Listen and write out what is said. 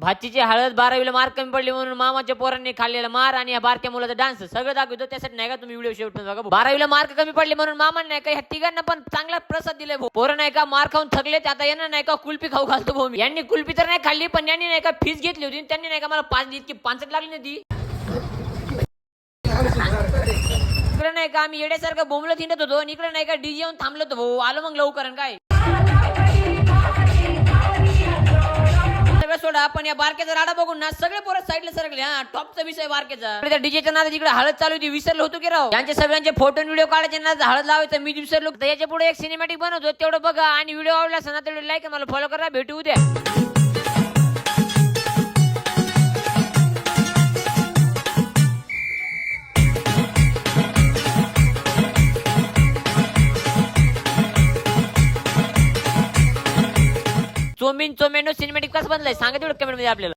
भाचीची हळद 12वीला मार्क कमी पडले म्हणून मामाच्या पोरांनी खाल्लेला मार आणि या बारक्या मुलाचा डान्स सगळं दाखवतो. त्यासाठी नाही का तुम्ही व्हिडिओ शेवटून बघा. 12वीला मार्क कमी पडले म्हणून मामाने नाही का ह्या तिघांना पण चांगला प्रसाद दिलाय भाऊ. पोरं नाही का मार खाऊन थकले, आता यांना नाही का कुल्फी खाऊ घालतो भाऊ. यांनी कुल्फी तर नाही खाल्ली, पण यांनी नाही का फीस घेतली होती. त्यांनी नाही का मला 5 इतकी 5 लागली नाही ती. इकडे नाही का आम्ही येड्यासारखं बोंबलं थिंडत होतो आणि इकडे नाही का डीजे येऊन थांबलो होतो भाऊ. आलो मग लवकर काय सोडा. आपण या बारक्याचा राडा बघून ना सगळे पोरं साईडला सरकले. हा टॉपचा विषय बारक्याचा. त्या डीजेच्या नादात इकडे हळद चालू होती, विसरलो होतो की राव. यांचे सगळ्यांचे फोटो व्हिडिओ काढायचे ना, हळद लावायचं मी विसरलो. तर याच्या पुढे एक सिनेमॅटिक बनवतो, तेवढं बघा. आणि व्हिडिओ आवडला असेल ना तेवढं लाईक, मला फॉलो करा. भेटू उद्या. चोमेनो सिनेमॅटिक कसं बनलाय सांगा तेवढं कमेंट मध्ये आपल्याला.